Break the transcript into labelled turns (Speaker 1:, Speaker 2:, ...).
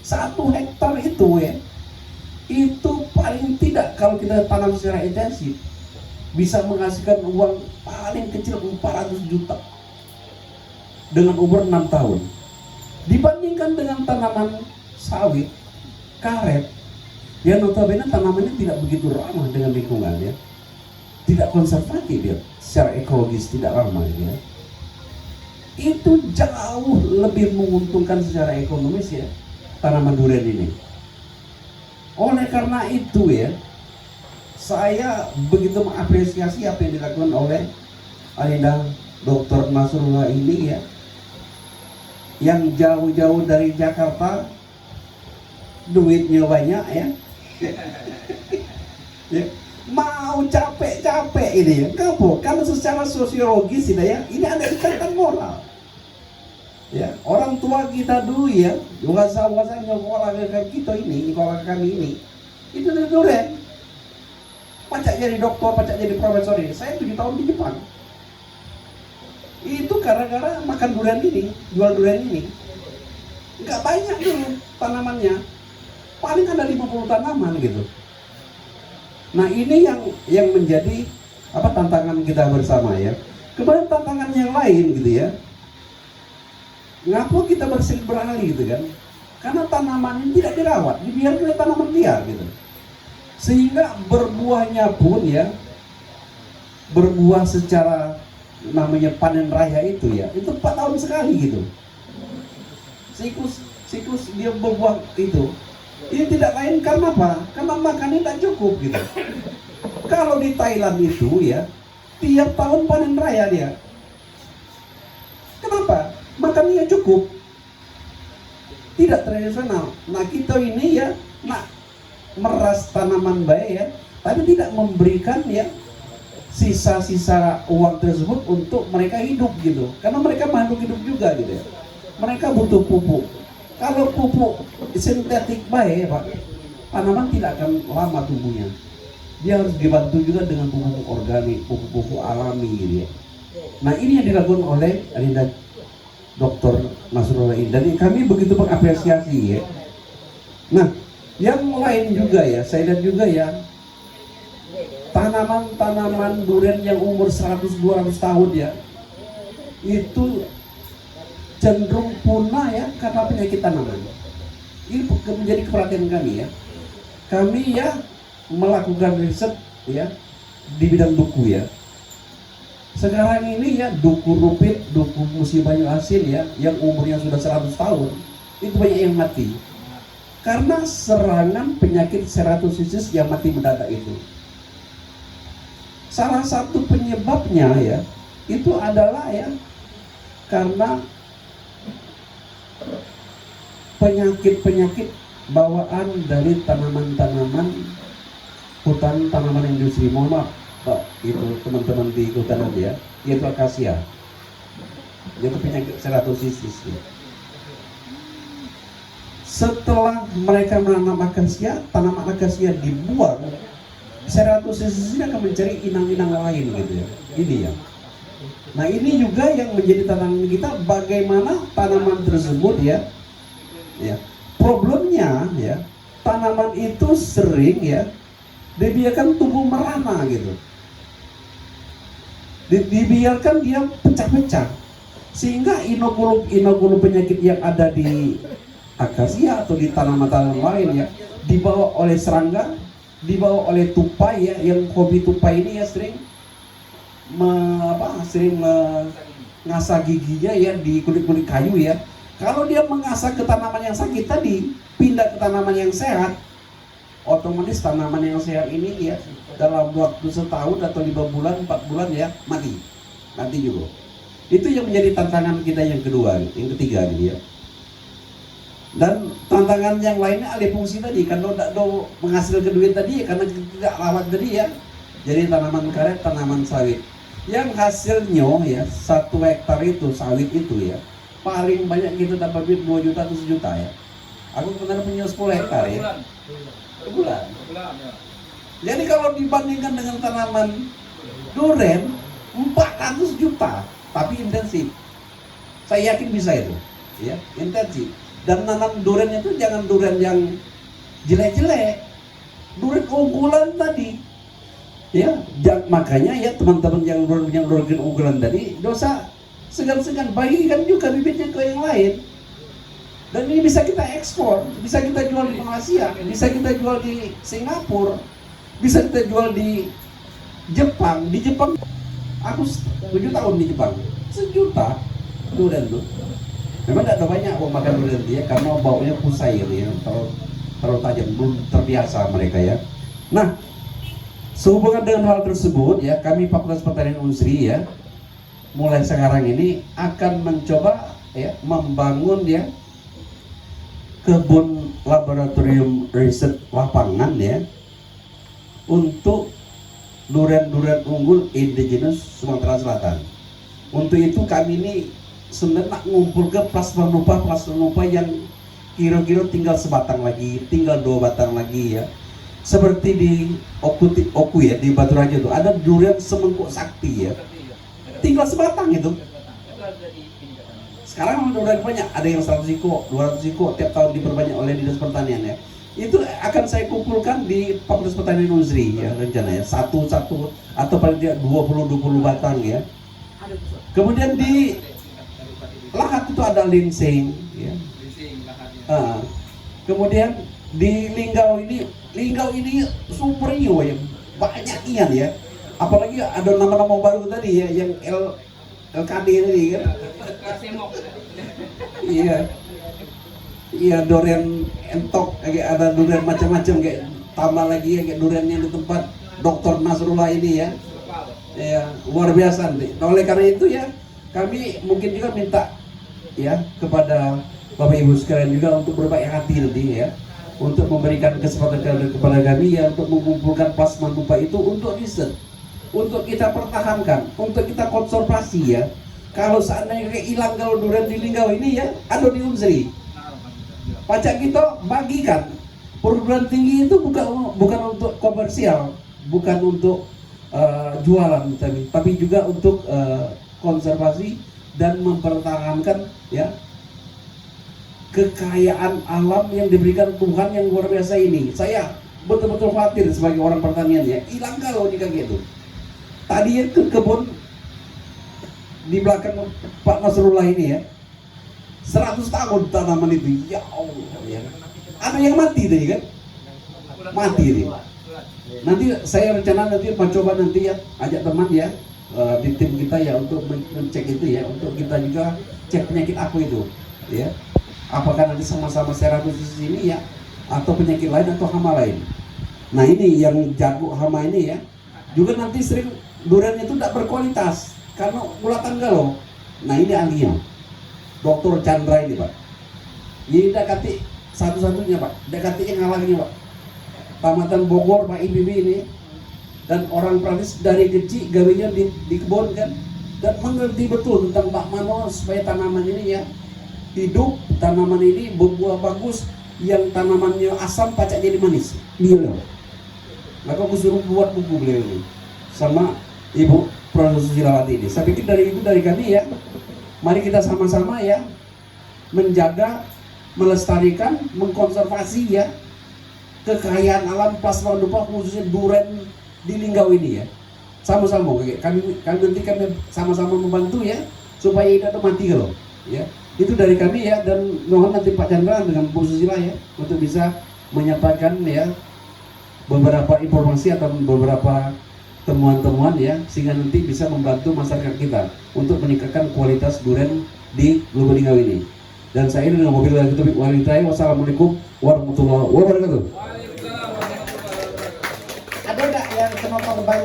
Speaker 1: 1 hektar itu ya, itu paling tidak kalau kita tanam secara intensif bisa menghasilkan uang paling kecil 400 juta dengan umur 6 tahun. Dibandingkan dengan tanaman sawit, karet, yang notabene tanamannya tidak begitu ramah dengan lingkungan ya, tidak konservatif ya, secara ekologis tidak ramah ya. Itu jauh lebih menguntungkan secara ekonomis ya, tanaman durian ini. Oleh karena itu ya, saya begitu mengapresiasi apa yang dilakukan oleh Alinda Dr. Nasrullah ini ya, yang jauh-jauh dari Jakarta, duitnya banyak ya, ya mau capek-capek ini ya, kenapa? Karena secara sosiologis ya, ini ada ikatan moral. Ya, orang tua kita dulu ya, wasa-wasa nyekolah kita ini, nyekolah kami ini, itu dari durian. Pacak jadi dokter, pacak jadi profesor ini. Saya 7 tahun di Jepang. Itu gara-gara makan durian ini, jual durian ini. Nggak banyak dulu tanamannya, paling ada 50 tanaman gitu. Nah ini yang menjadi tantangan kita bersama ya. Kemudian tantangan yang lain gitu ya, ngapa kita beralih gitu kan? Karena tanaman ini tidak dirawat, dibiarkan oleh tanaman liar gitu. Sehingga berbuahnya pun ya, berbuah secara namanya panen raya itu ya, itu 4 tahun sekali gitu. Siklus dia berbuah itu. Ini tidak lain karena apa? Karena makannya tidak cukup gitu. Kalau di Thailand itu ya, tiap tahun panen raya dia. Kenapa? Makannya cukup. Tidak tradisional. Nah kita ini ya, meras tanaman baik ya, tapi tidak memberikan ya sisa-sisa uang tersebut untuk mereka hidup gitu, karena mereka makhluk hidup juga gitu ya. Mereka butuh pupuk. Kalau pupuk sintetik baik Pak, tanaman tidak akan lama tumbuhnya. Dia harus dibantu juga dengan pupuk organik, pupuk alami gitu ya. Nah ini yang dilakukan oleh Alinda Dr. Nasrullah ini, dan kami begitu mengapresiasi ya. Nah yang lain juga ya, saya lihat juga ya, tanaman-tanaman durian yang umur 100-200 tahun ya, itu cenderung punah ya karena penyakit tanaman. Ini menjadi perhatian kami ya. Kami ya melakukan riset ya di bidang duku ya. Sekarang ini ya duku rupit, duku musi banyu asin ya, yang umurnya sudah 100 tahun, itu banyak yang mati karena serangan penyakit ceratosisis yang mati mendadak itu. Salah satu penyebabnya ya, itu adalah ya karena penyakit-penyakit bawaan dari tanaman-tanaman hutan, tanaman industri. Mohon maaf Pak, itu teman-teman di hutan ya, yaitu akasia, yaitu penyakit ceratosisis ya. Setelah mereka menanam akasia, tanaman akasia dibuang, ceratosisis ini akan mencari inang-inang lain gitu ya. Ini ya. Nah ini juga yang menjadi tantangan kita, bagaimana tanaman tersebut ya. Problemnya ya, tanaman itu sering ya dibiarkan tumbuh merana gitu. Dibiarkan dia pecah-pecah, sehingga inokulum penyakit yang ada di akasia atau di tanaman-tanaman lain ya dibawa oleh serangga, dibawa oleh tupai ya, yang hobi tupai ini ya sering mengasah giginya ya di kulit-kulit kayu ya. Kalau dia mengasah ke tanaman yang sakit tadi, pindah ke tanaman yang sehat, otomatis tanaman yang sehat ini ya dalam waktu setahun atau 5 bulan, 4 bulan ya mati juga. Itu yang menjadi tantangan kita yang kedua, yang ketiga gitu ya. Dan tantangan yang lainnya alih fungsi tadi, kan tidak menghasilkan duit tadi ya, karena tidak rawat tadi ya. Jadi tanaman karet, tanaman sawit, yang hasilnya ya 1 hektar itu sawit itu ya, paling banyak kita dapat duit 2 juta atau 1 juta ya. Aku benar punya 10 hektar ya. Sebulan. Ya. Jadi kalau dibandingkan dengan tanaman durian 400 juta, tapi intensif. Saya yakin bisa itu, ya, intensif. Dan nanam durian itu jangan durian yang jelek-jelek, durian unggulan tadi. Ya, makanya ya teman-teman yang durian unggulan tadi, dosa segan-segan bagikan juga bibitnya ke yang lain. Dan ini bisa kita ekspor, bisa kita jual di Malaysia, bisa kita jual di Singapura, bisa kita jual di Jepang. Di Jepang, aku 7 tahun di Jepang, 1 juta durian tuh. Memang tidak ada banyak orang makan durian dia karena baunya pusai gitu ya, terlalu tajam, belum terbiasa mereka ya. Nah, sehubungan dengan hal tersebut ya, kami Fakultas Pertanian Unsri ya, mulai sekarang ini akan mencoba ya membangun ya kebun laboratorium riset lapangan ya untuk durian-durian unggul indigenous Sumatera Selatan. Untuk itu kami ini sebenarnya ngumpul ke plasma nupa yang kira-kira tinggal sebatang lagi, tinggal 2 batang lagi ya. Seperti di Oku ya, di Batu Raja itu ada durian semengkuk sakti ya, tinggal sebatang itu. Sekarang udah banyak, ada yang 100 iko, 200 iko tiap tahun diperbanyak oleh Dinas Pertanian ya. Itu akan saya kumpulkan di Fakultas Pertanian Unsri ya rencananya, satu atau paling tidak 20 batang ya. Kemudian di Lahat itu ada linseng ya. Kemudian di Linggau ini super ya, banyak ian ya. Apalagi ada nama-nama baru tadi ya, yang LKD tadi kan. Iya durian entok, kayak ada durian macam-macam, kayak tambah lagi ya, kayak durian yang di tempat Dr. Nasrullah ini ya. Ya luar biasa nih. Nah, oleh karena itu ya kami mungkin juga minta ya kepada Bapak Ibu sekalian juga untuk berbaik hati nanti ya, untuk memberikan kesempatan kepada kami ya untuk mengumpulkan plasma nupa itu untuk riset, untuk kita pertahankan, untuk kita konservasi ya. Kalau seandainya hilang kalau durian di Linggau ini ya, ada di Unsri. Pajak kita bagikan. Perguruan tinggi itu bukan untuk komersial, bukan untuk jualan, tapi juga untuk konservasi dan mempertahankan ya kekayaan alam yang diberikan Tuhan yang luar biasa ini. Saya betul-betul khawatir sebagai orang pertanian ya, hilang kalau di kaki itu. Tadi ke kebun di belakang Pak Nasrullah ini ya, 100 tahun tanaman itu, ya Allah ya. Ada yang mati tadi kan, mati ini. Nanti saya rencana nanti mencoba nanti ya, ajak teman ya di tim kita ya untuk mencek itu ya, untuk kita juga cek penyakit aku itu ya, apakah nanti sama-sama Ceratosis ini ya, atau penyakit lain atau hama lain. Nah ini yang jago hama ini ya, juga nanti sering durian itu tidak berkualitas karena bulatan galau. Nah ini ahlinya Dr. Chandra ini Pak, ini tidak kati satu-satunya Pak, tidak kati yang ngalangnya Pak. Tamatan Bogor Pak IPB ini, dan orang Prancis dari kecil gawinya di kebun kan, dan mengerti betul tentang Pak Mano supaya tanaman ini ya hidup, tanaman ini berbuah bagus, yang tanamannya asam pacak jadi manis. Beliau, maka aku suruh buat buku beliau ini sama Ibu Profesor Susilawati ini. Saya pikir dari kami ya, mari kita sama-sama ya menjaga, melestarikan, mengkonservasi ya kekayaan alam plasma nupa khususnya durian di Linggau ini ya. Sama-sama kami nanti kami sama-sama membantu ya supaya tidak mati kalau ya. Itu dari kami ya, dan mohon nanti Pak Chandra dengan Bu Susila ya untuk bisa menyampaikan ya beberapa informasi atau beberapa temuan-temuan ya, sehingga nanti bisa membantu masyarakat kita untuk meningkatkan kualitas durian di Lubuk Linggau ini. Dan saya ini dengan mobil wanita. Wassalamualaikum warahmatullahi wabarakatuh.
Speaker 2: Ada nggak yang kena korban